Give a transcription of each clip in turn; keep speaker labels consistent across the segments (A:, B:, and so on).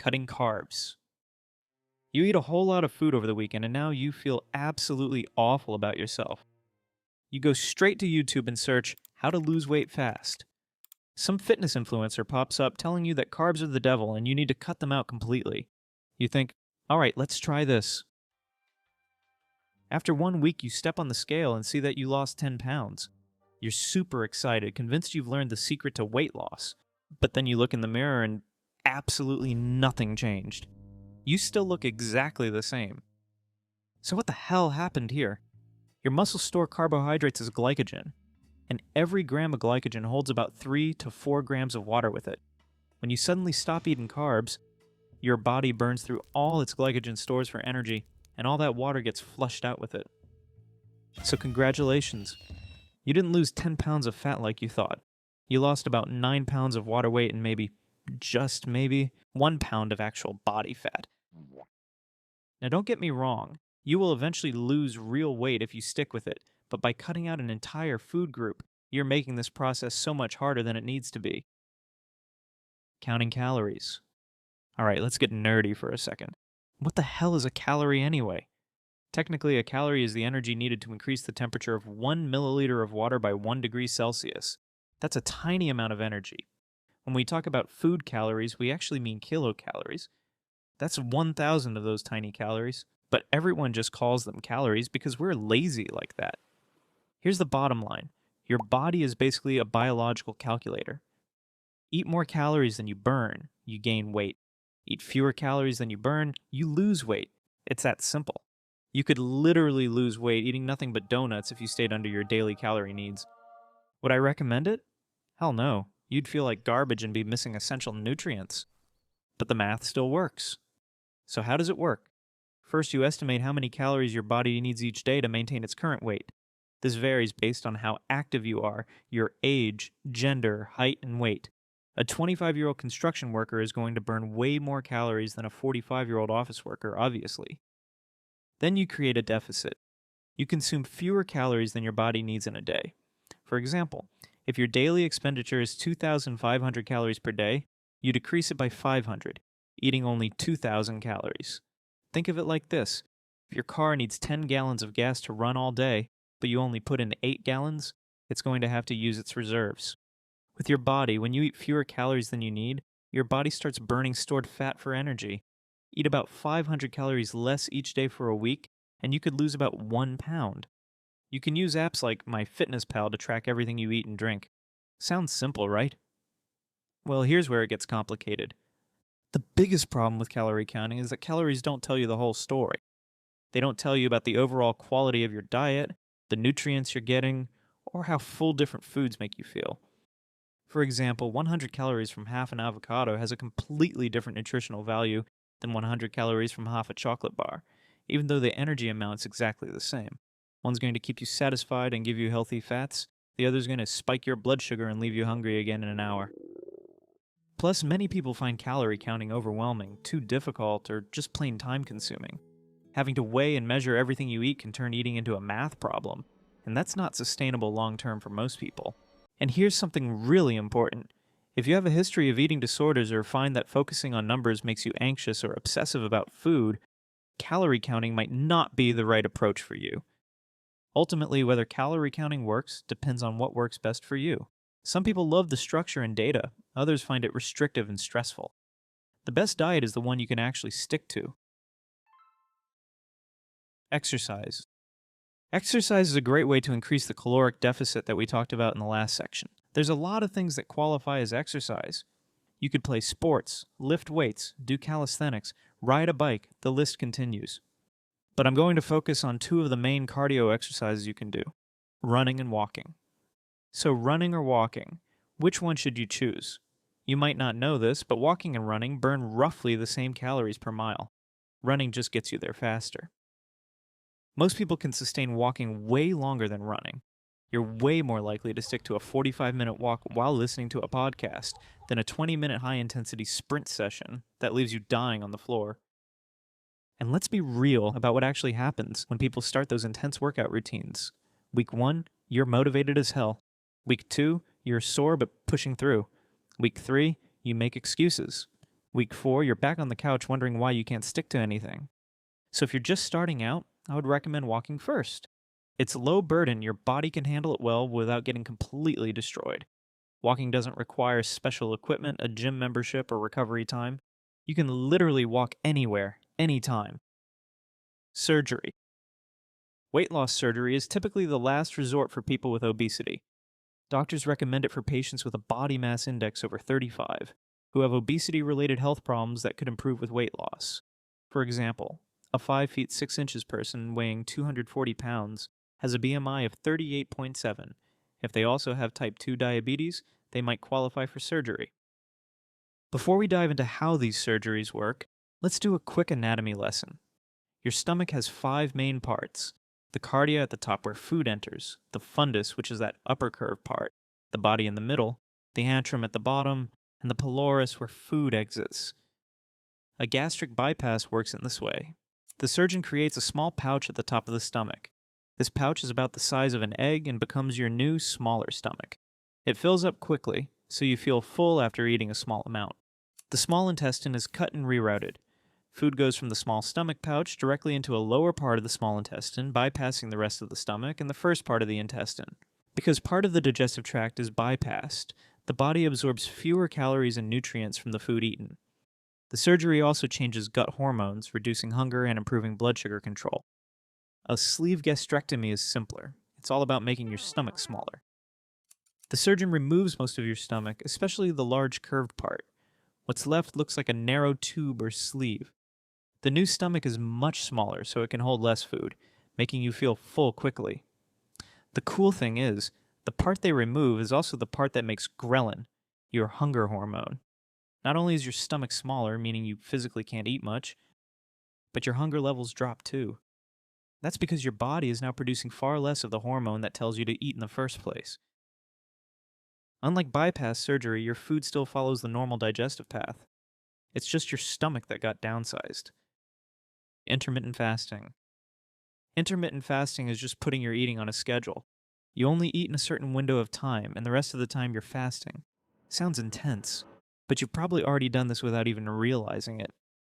A: cutting carbs. You eat a whole lot of food over the weekend and now you feel absolutely awful about yourself. You go straight to YouTube and search how to lose weight fast. Some fitness influencer pops up telling you that carbs are the devil and you need to cut them out completely. You think, all right, let's try this. After 1 week, you step on the scale and see that you lost 10 pounds. You're super excited, convinced you've learned the secret to weight loss. But then you look in the mirror and absolutely nothing changed. You still look exactly the same. So what the hell happened here? Your muscles store carbohydrates as glycogen, and every gram of glycogen holds about 3 to 4 grams of water with it. When you suddenly stop eating carbs, your body burns through all its glycogen stores for energy, and all that water gets flushed out with it. So congratulations. You didn't lose 10 pounds of fat like you thought. You lost about 9 pounds of water weight and just maybe, 1 pound of actual body fat. Now don't get me wrong, you will eventually lose real weight if you stick with it, but by cutting out an entire food group, you're making this process so much harder than it needs to be. Counting calories. Alright, let's get nerdy for a second. What the hell is a calorie anyway? Technically, a calorie is the energy needed to increase the temperature of 1 milliliter of water by 1 degree Celsius. That's a tiny amount of energy. When we talk about food calories, we actually mean kilocalories. That's 1,000 of those tiny calories, but everyone just calls them calories because we're lazy like that. Here's the bottom line. Your body is basically a biological calculator. Eat more calories than you burn, you gain weight. Eat fewer calories than you burn, you lose weight. It's that simple. You could literally lose weight eating nothing but donuts if you stayed under your daily calorie needs. Would I recommend it? Hell no. You'd feel like garbage and be missing essential nutrients. But the math still works. So how does it work? First, you estimate how many calories your body needs each day to maintain its current weight. This varies based on how active you are, your age, gender, height, and weight. A 25-year-old construction worker is going to burn way more calories than a 45-year-old office worker, obviously. Then you create a deficit. You consume fewer calories than your body needs in a day. For example, if your daily expenditure is 2,500 calories per day, you decrease it by 500, eating only 2,000 calories. Think of it like this. If your car needs 10 gallons of gas to run all day, but you only put in 8 gallons, it's going to have to use its reserves. With your body, when you eat fewer calories than you need, your body starts burning stored fat for energy. Eat about 500 calories less each day for a week, and you could lose about 1 pound. You can use apps like MyFitnessPal to track everything you eat and drink. Sounds simple, right? Well, here's where it gets complicated. The biggest problem with calorie counting is that calories don't tell you the whole story. They don't tell you about the overall quality of your diet, the nutrients you're getting, or how full different foods make you feel. For example, 100 calories from half an avocado has a completely different nutritional value than 100 calories from half a chocolate bar, even though the energy amount's exactly the same. One's going to keep you satisfied and give you healthy fats, the other's going to spike your blood sugar and leave you hungry again in an hour. Plus, many people find calorie counting overwhelming, too difficult, or just plain time-consuming. Having to weigh and measure everything you eat can turn eating into a math problem, and that's not sustainable long-term for most people. And here's something really important. If you have a history of eating disorders or find that focusing on numbers makes you anxious or obsessive about food, calorie counting might not be the right approach for you. Ultimately, whether calorie counting works depends on what works best for you. Some people love the structure and data, others find it restrictive and stressful. The best diet is the one you can actually stick to. Exercise. Exercise is a great way to increase the caloric deficit that we talked about in the last section. There's a lot of things that qualify as exercise. You could play sports, lift weights, do calisthenics, ride a bike, the list continues. But I'm going to focus on 2 of the main cardio exercises you can do, running and walking. So running or walking, which one should you choose? You might not know this, but walking and running burn roughly the same calories per mile. Running just gets you there faster. Most people can sustain walking way longer than running. You're way more likely to stick to a 45-minute walk while listening to a podcast than a 20-minute high-intensity sprint session that leaves you dying on the floor. And let's be real about what actually happens when people start those intense workout routines. Week 1, you're motivated as hell. Week 2, you're sore but pushing through. Week 3, you make excuses. Week 4, you're back on the couch wondering why you can't stick to anything. So if you're just starting out, I would recommend walking first. It's low burden, your body can handle it well without getting completely destroyed. Walking doesn't require special equipment, a gym membership, or recovery time. You can literally walk anywhere, anytime. Surgery. Weight loss surgery is typically the last resort for people with obesity. Doctors recommend it for patients with a body mass index over 35, who have obesity-related health problems that could improve with weight loss. For example, a 5 feet 6 inches person weighing 240 pounds has a BMI of 38.7. If they also have type 2 diabetes, they might qualify for surgery. Before we dive into how these surgeries work, let's do a quick anatomy lesson. Your stomach has 5 main parts: the cardia at the top where food enters, the fundus, which is that upper curved part, the body in the middle, the antrum at the bottom, and the pylorus where food exits. A gastric bypass works in this way. The surgeon creates a small pouch at the top of the stomach. This pouch is about the size of an egg and becomes your new, smaller stomach. It fills up quickly, so you feel full after eating a small amount. The small intestine is cut and rerouted. Food goes from the small stomach pouch directly into a lower part of the small intestine, bypassing the rest of the stomach and the first part of the intestine. Because part of the digestive tract is bypassed, the body absorbs fewer calories and nutrients from the food eaten. The surgery also changes gut hormones, reducing hunger and improving blood sugar control. A sleeve gastrectomy is simpler. It's all about making your stomach smaller. The surgeon removes most of your stomach, especially the large curved part. What's left looks like a narrow tube or sleeve. The new stomach is much smaller, so it can hold less food, making you feel full quickly. The cool thing is, the part they remove is also the part that makes ghrelin, your hunger hormone. Not only is your stomach smaller, meaning you physically can't eat much, but your hunger levels drop too. That's because your body is now producing far less of the hormone that tells you to eat in the first place. Unlike bypass surgery, your food still follows the normal digestive path. It's just your stomach that got downsized. Intermittent fasting. Intermittent fasting is just putting your eating on a schedule. You only eat in a certain window of time, and the rest of the time you're fasting. Sounds intense, but you've probably already done this without even realizing it.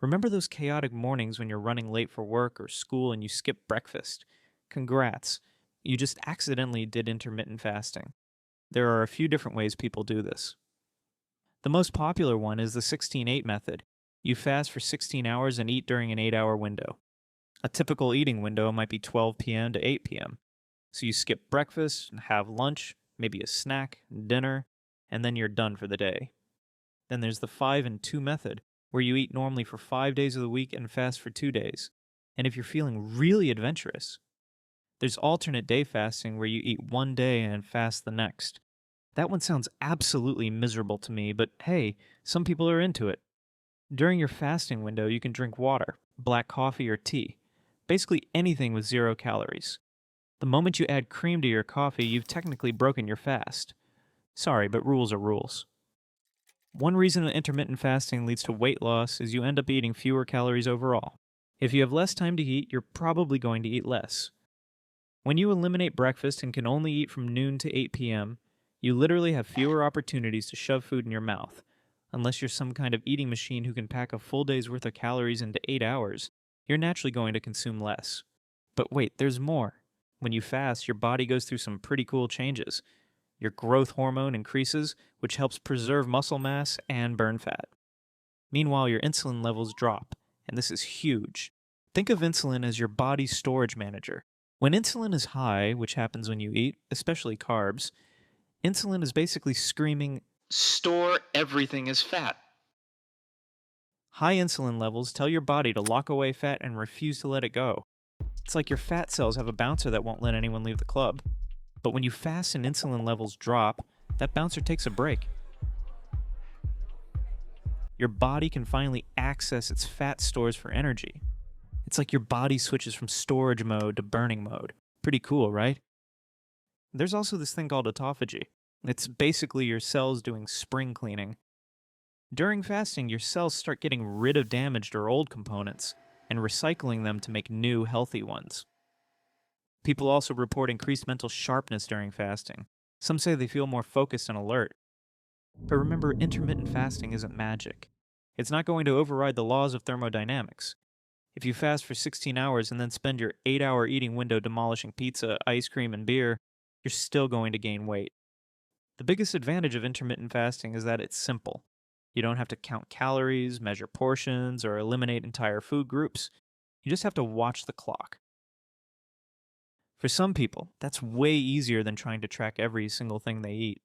A: Remember those chaotic mornings when you're running late for work or school and you skip breakfast? Congrats, you just accidentally did intermittent fasting. There are a few different ways people do this. The most popular one is the 16-8 method. You fast for 16 hours and eat during an 8-hour window. A typical eating window might be 12 p.m. to 8 p.m. So you skip breakfast and have lunch, maybe a snack, dinner, and then you're done for the day. Then there's the 5 and 2 method, where you eat normally for 5 days of the week and fast for 2 days. And if you're feeling really adventurous, there's alternate day fasting where you eat one day and fast the next. That one sounds absolutely miserable to me, but hey, some people are into it. During your fasting window, you can drink water, black coffee, or tea. Basically anything with 0 calories. The moment you add cream to your coffee, you've technically broken your fast. Sorry, but rules are rules. One reason that intermittent fasting leads to weight loss is you end up eating fewer calories overall. If you have less time to eat, you're probably going to eat less. When you eliminate breakfast and can only eat from noon to 8 p.m., you literally have fewer opportunities to shove food in your mouth. Unless you're some kind of eating machine who can pack a full day's worth of calories into 8 hours, you're naturally going to consume less. But wait, there's more. When you fast, your body goes through some pretty cool changes. Your growth hormone increases, which helps preserve muscle mass and burn fat. Meanwhile, your insulin levels drop, and this is huge. Think of insulin as your body's storage manager. When insulin is high, which happens when you eat, especially carbs, insulin is basically screaming, "Store everything as fat." High insulin levels tell your body to lock away fat and refuse to let it go. It's like your fat cells have a bouncer that won't let anyone leave the club. But when you fast and insulin levels drop, that bouncer takes a break. Your body can finally access its fat stores for energy. It's like your body switches from storage mode to burning mode. Pretty cool, right? There's also this thing called autophagy. It's basically your cells doing spring cleaning. During fasting, your cells start getting rid of damaged or old components and recycling them to make new, healthy ones. People also report increased mental sharpness during fasting. Some say they feel more focused and alert. But remember, intermittent fasting isn't magic. It's not going to override the laws of thermodynamics. If you fast for 16 hours and then spend your 8-hour eating window demolishing pizza, ice cream, and beer, you're still going to gain weight. The biggest advantage of intermittent fasting is that it's simple. You don't have to count calories, measure portions, or eliminate entire food groups. You just have to watch the clock. For some people, that's way easier than trying to track every single thing they eat.